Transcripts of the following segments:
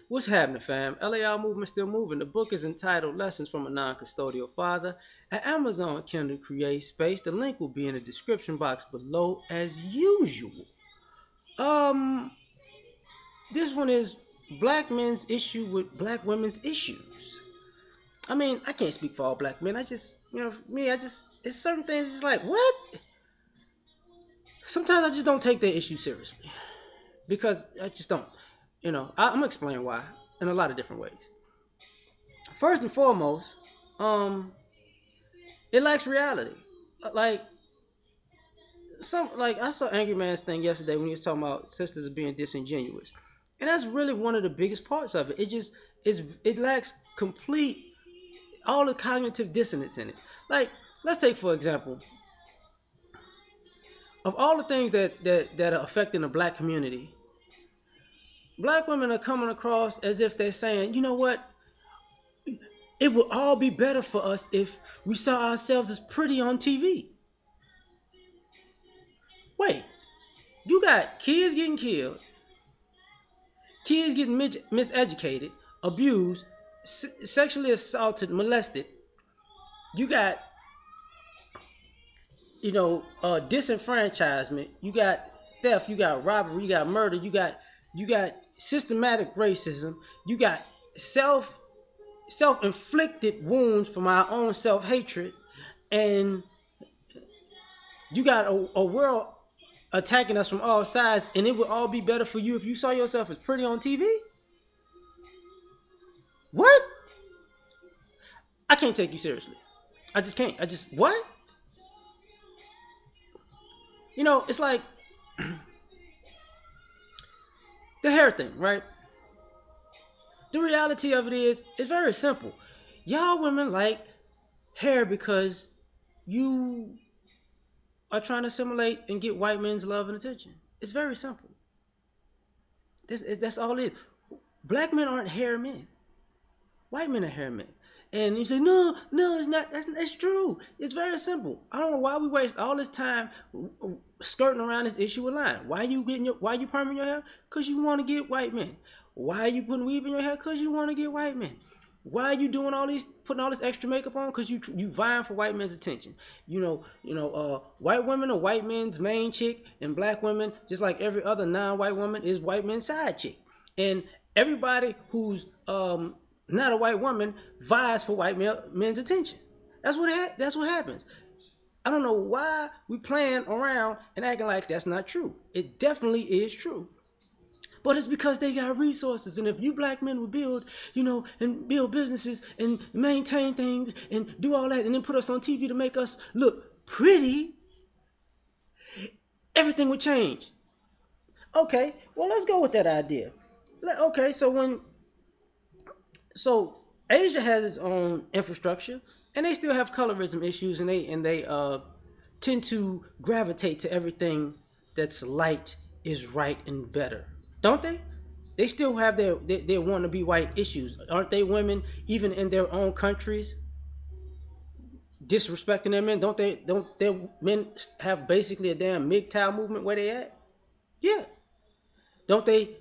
What's happening, fam? L.A.R movement still moving. The book is entitled Lessons from a Non-Custodial Father. At Amazon Kindle Create Space. The link will be in the description box below as usual. Um, this one is black men's issue with black women's issues. I mean, I can't speak for all black men. For me, it's certain things just like, what? Sometimes I just don't take their issue seriously because I just don't. I'm gonna explain why in a lot of different ways. First and foremost, um, it lacks reality. Like I saw Angry Man's thing yesterday when he was talking about sisters being disingenuous, and that's really one of the biggest parts of it. It lacks complete all the cognitive dissonance in it. Like, let's take for example, of all the things that are affecting the black community, black women are coming across as if they're saying, you know what, it would all be better for us if we saw ourselves as pretty on TV. Wait, you got kids getting killed, kids getting miseducated, abused, sexually assaulted, molested. You got, disenfranchisement. You got theft. You got robbery. You got murder. You got systematic racism. You got self self-inflicted wounds from our own self-hatred, and you got a world attacking us from all sides, and it would all be better for you if you saw yourself as pretty on TV? What? I can't take you seriously. I just can't. What? It's like the hair thing, right? The reality of it is, it's very simple. Y'all women like hair because you are trying to assimilate and get white men's love and attention. It's very simple. That's all it is. Black men aren't hair men. White men are hair men. And you say, no, no, it's not. That's true. It's very simple. I don't know why we waste all this time skirting around this issue of line. Why you perming your hair? Because you want to get white men. Why are you putting weave in your hair? Because you want to get white men. Why are you doing putting all this extra makeup on? Because you vying for white men's attention. White women are white men's main chick, and black women, just like every other non-white woman, is white men's side chick. And everybody who's not a white woman vies for men's attention. That's what happens. I don't know why we playing around and acting like that's not true. It definitely is true. But it's because they got resources. And if you black men would build, and build businesses and maintain things and do all that and then put us on TV to make us look pretty, everything would change. Okay, well, let's go with that idea. Okay, so Asia has its own infrastructure, and they still have colorism issues, and they tend to gravitate to everything that's light is right and better, don't they? They still have their want to be white issues, aren't they? Women, even in their own countries, disrespecting their men, don't they? Don't their men have basically a damn MGTOW movement where they at? Yeah, don't they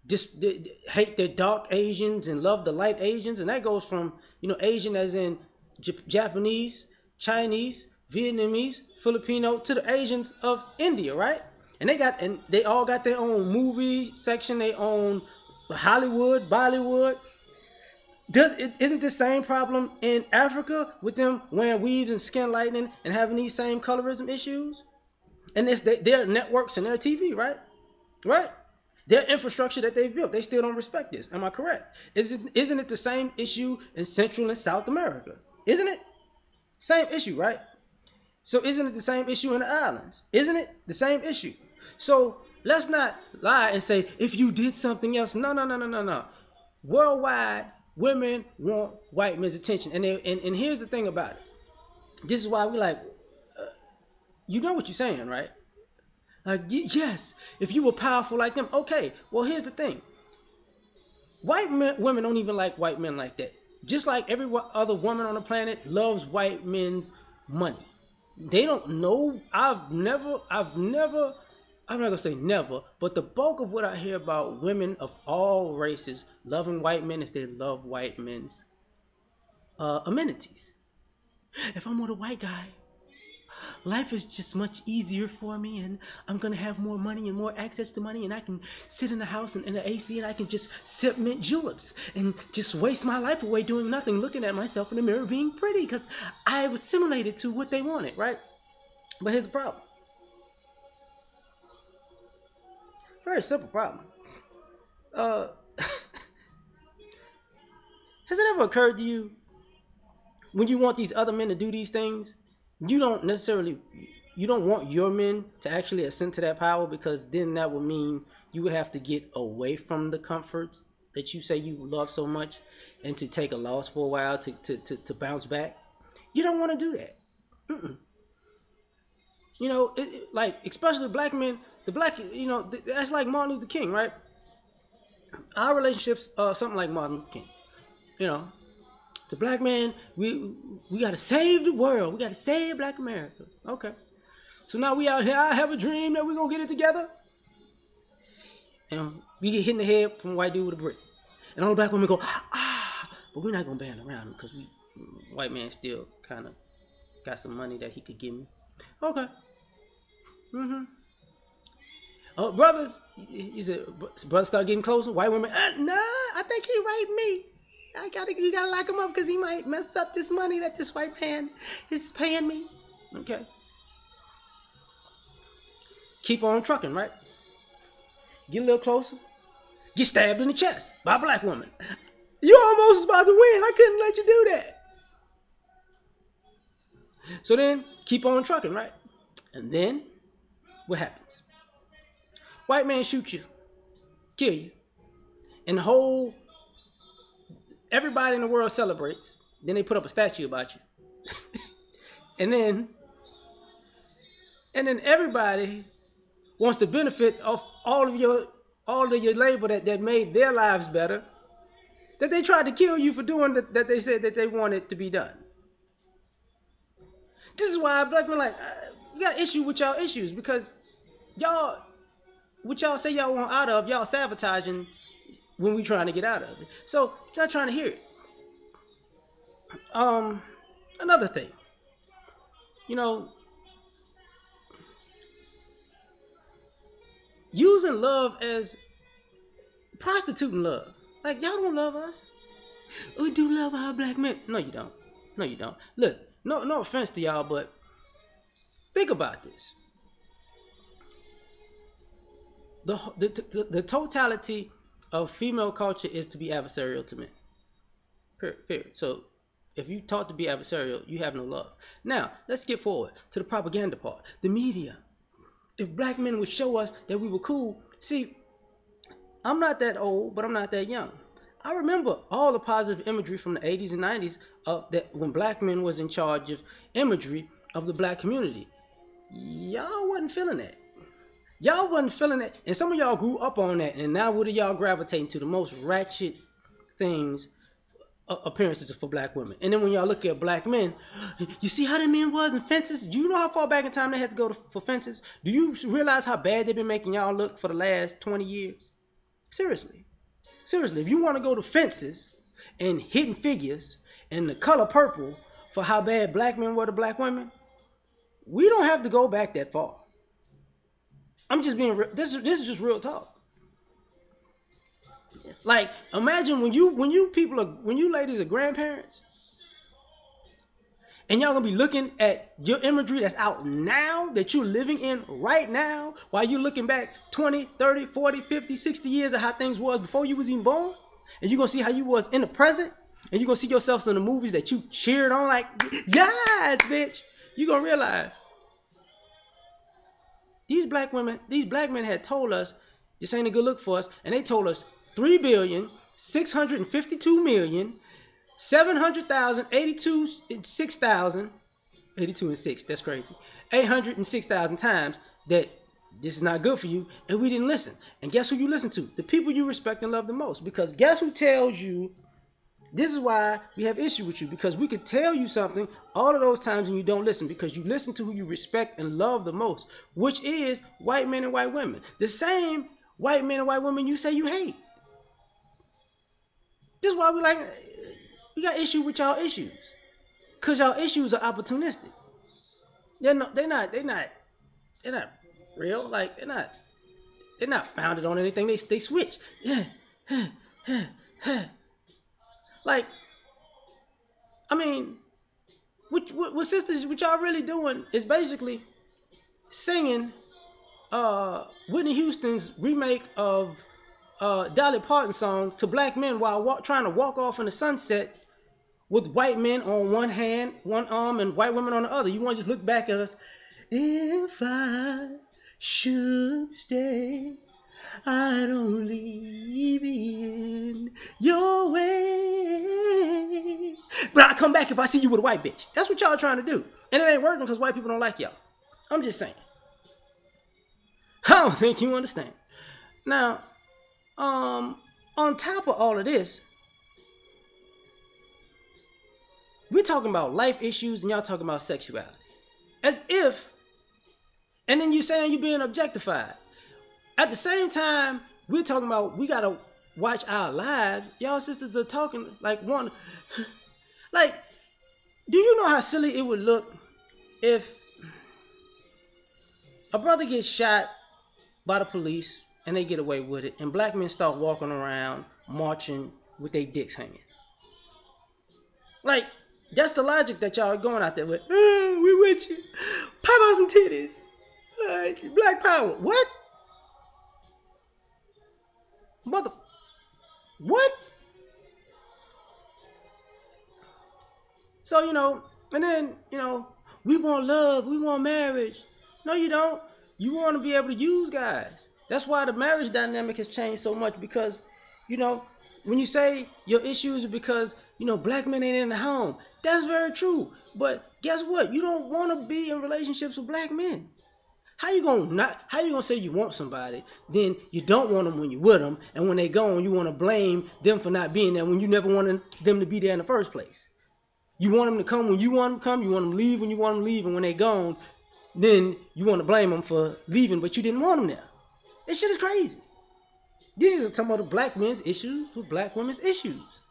just hate the dark Asians and love the light Asians? And that goes from, Asian as in Japanese, Chinese, Vietnamese, Filipino, to the Asians of India, right? And they all got their own movie section, their own Hollywood, Bollywood. Isn't the same problem in Africa with them wearing weaves and skin lightening and having these same colorism issues? And it's their networks and their TV, right? Right? Their infrastructure that they've built, they still don't respect this. Am I correct? Isn't it the same issue in Central and South America? Isn't it? Same issue, right? So isn't it the same issue in the islands? Isn't it the same issue? So let's not lie and say if you did something else. No, no, no, no, no, no. Worldwide, women want white men's attention, and here's the thing about it. This is why we like, you know what you're saying, right? Like, yes, if you were powerful like them, okay. Well, here's the thing. Women don't even like white men like that. Just like every other woman on the planet loves white men's money. They don't know. I've never I'm not gonna say never, but the bulk of what I hear about women of all races loving white men is they love white men's amenities. If I'm with a white guy, life is just much easier for me, and I'm gonna have more money and more access to money, and I can sit in the house and in the AC, and I can just sip mint juleps and just waste my life away doing nothing, looking at myself in the mirror being pretty, because I was assimilated to what they wanted, right? But here's the problem. Very simple problem. Uh, has it ever occurred to you when you want these other men to do these things, you don't necessarily you don't want your men to actually ascend to that power, because then that would mean you would have to get away from the comforts that you say you love so much and to take a loss for a while to bounce back. You don't want to do that. Mm-mm. Like especially black men, the black, that's like Martin Luther King, right? Our relationships are something like Martin Luther King. You know, the black man, we gotta save the world. We gotta save Black America. Okay. So now we out here. I have a dream that we're gonna get it together. And we get hit in the head from a white dude with a brick. And all the black women go, ah, but we're not gonna band around him because white man still kind of got some money that he could give me. Okay. Mm-hmm. Oh, brothers, you said brothers start getting closer. White women, nah, I think he raped me. You gotta lock him up because he might mess up this money that this white man is paying me. Okay. Keep on trucking, right? Get a little closer. Get stabbed in the chest by a black woman. You almost was about to win. I couldn't let you do that. So then, keep on trucking, right? And then, what happens? White man shoot you, kill you, and everybody in the world celebrates. Then they put up a statue about you. and then everybody wants the benefit of all of your labor that made their lives better, that they tried to kill you for doing that they said that they wanted to be done. This is why black men you got issue with y'all issues, because y'all, what y'all say y'all want out of, y'all sabotaging when we trying to get out of it. So y'all trying to hear it. Another thing, using love as prostituting love. Like, y'all don't love us. We do love our black men. No, you don't. No, you don't. Look, no offense to y'all, but think about this. The totality of female culture is to be adversarial to men. Period. So if you taught to be adversarial, you have no love. Now, let's skip forward to the propaganda part. The media. If black men would show us that we were cool. See, I'm not that old, but I'm not that young. I remember all the positive imagery from the 80s and 90s that when black men was in charge of imagery of the black community. Y'all wasn't feeling that. Y'all wasn't feeling that. And some of y'all grew up on that. And now what are y'all gravitating to? The most ratchet things, appearances for black women. And then when y'all look at black men, you see how the men was in Fences? Do you know how far back in time they had to go for Fences? Do you realize how bad they've been making y'all look for the last 20 years? Seriously, if you want to go to Fences and Hidden Figures and The Color Purple for how bad black men were to black women, we don't have to go back that far. I'm just being real. This is just real talk. Like, imagine when you ladies are grandparents, and y'all gonna be looking at your imagery that's out now, that you're living in right now, while you're looking back 20, 30, 40, 50, 60 years of how things was before you was even born. And you're gonna see how you was in the present. And you're gonna see yourselves in the movies that you cheered on like, yes, bitch. You're gonna realize these black men had told us this ain't a good look for us. And they told us 3,652,700,082 and 6, that's crazy, 806,000 times that this is not good for you, and we didn't listen. And guess who you listen to? The people you respect and love the most. Because guess who tells you This is why we have issue with you, because we could tell you something all of those times and you don't listen, because you listen to who you respect and love the most, which is white men and white women. The same white men and white women you say you hate. This is why we got issue with y'all issues, because y'all issues are opportunistic. They're not real. Like they're not founded on anything. They switch. Like, I mean, what sisters, what y'all really doing is basically singing Whitney Houston's remake of Dolly Parton's song to black men while trying to walk off in the sunset with white men on one hand, one arm, and white women on the other. You want to just look back at us. If I should stay, I don't leave in your way. But I come back if I see you with a white bitch. That's what y'all trying to do. And it ain't working because white people don't like y'all. I'm just saying. I don't think you understand. Now, on top of all of this, we're talking about life issues and y'all talking about sexuality. As if, and then you saying you're being objectified. At the same time, we're talking about we gotta watch our lives. Y'all sisters are talking like one. Like, do you know how silly it would look if a brother gets shot by the police and they get away with it, and black men start walking around marching with their dicks hanging? Like, that's the logic that y'all are going out there with. Oh, we with you. Pop out some titties. Black power. What? Mother. What? So, and then, we want love, we want marriage. No, you don't. You want to be able to use guys. That's why the marriage dynamic has changed so much, because, when you say your issues are because, black men ain't in the home, that's very true. But guess what? You don't want to be in relationships with black men. How you gonna say you want somebody, then you don't want them when you're with them, and when they gone, you want to blame them for not being there when you never wanted them to be there in the first place? You want them to come when you want them to come, you want them to leave when you want them to leave, and when they gone, then you want to blame them for leaving, but you didn't want them there. This shit is crazy. This is some of the black men's issues with black women's issues,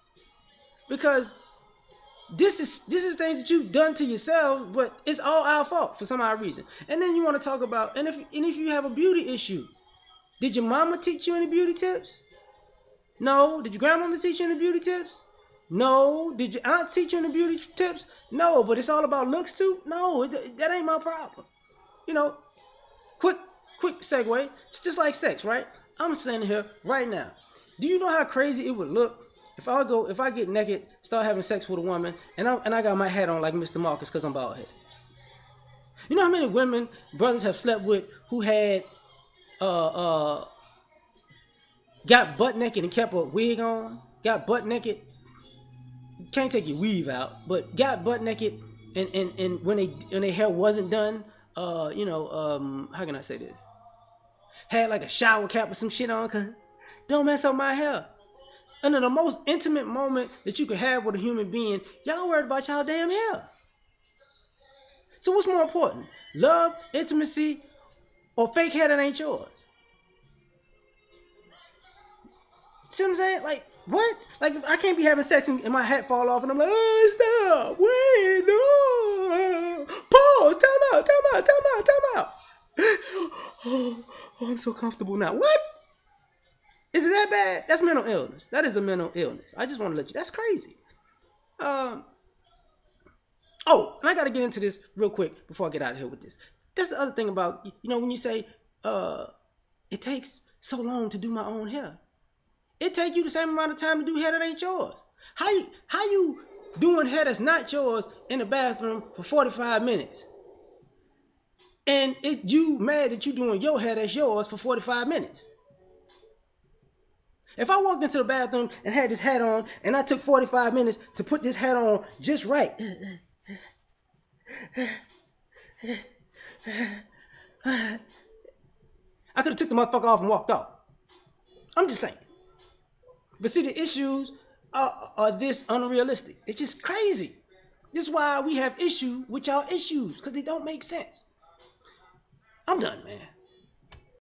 because this is things that you've done to yourselves, but it's all our fault for some odd reason. And then you want to talk about, and if you have a beauty issue, did your mama teach you any beauty tips? No. Did your grandmama teach you any beauty tips? No. Did your aunts teach you any beauty tips? No. But it's all about looks too? No, that ain't my problem. Quick segue. It's just like sex, right? I'm standing here right now. Do you know how crazy it would look if I get naked, start having sex with a woman, and I got my hat on like Mr. Marcus because I'm bald headed? You know how many women brothers have slept with who had got butt naked and kept a wig on? Got butt naked, can't take your weave out, but got butt naked and when their hair wasn't done, how can I say this? Had like a shower cap with some shit on, cause don't mess up my hair. Under the most intimate moment that you could have with a human being, y'all worried about y'all damn hair. So what's more important? Love, intimacy, or fake hair that ain't yours? See what I'm saying? Like, what? Like, I can't be having sex and my hat fall off and I'm like, oh, stop, wait, no. Pause, time out. Oh, I'm so comfortable now. What? Is it that bad? That's mental illness. That is a mental illness. I just want to let you. That's crazy. And I got to get into this real quick before I get out of here with this. That's the other thing about, when you say, it takes so long to do my own hair. It take you the same amount of time to do hair that ain't yours. How you doing hair that's not yours in the bathroom for 45 minutes? And you mad that you doing your hair that's yours for 45 minutes? If I walked into the bathroom and had this hat on and I took 45 minutes to put this hat on just right, I could have took the motherfucker off and walked off. I'm just saying. But see, the issues are this unrealistic. It's just crazy. This is why we have issue with y'all issues, because they don't make sense. I'm done, man.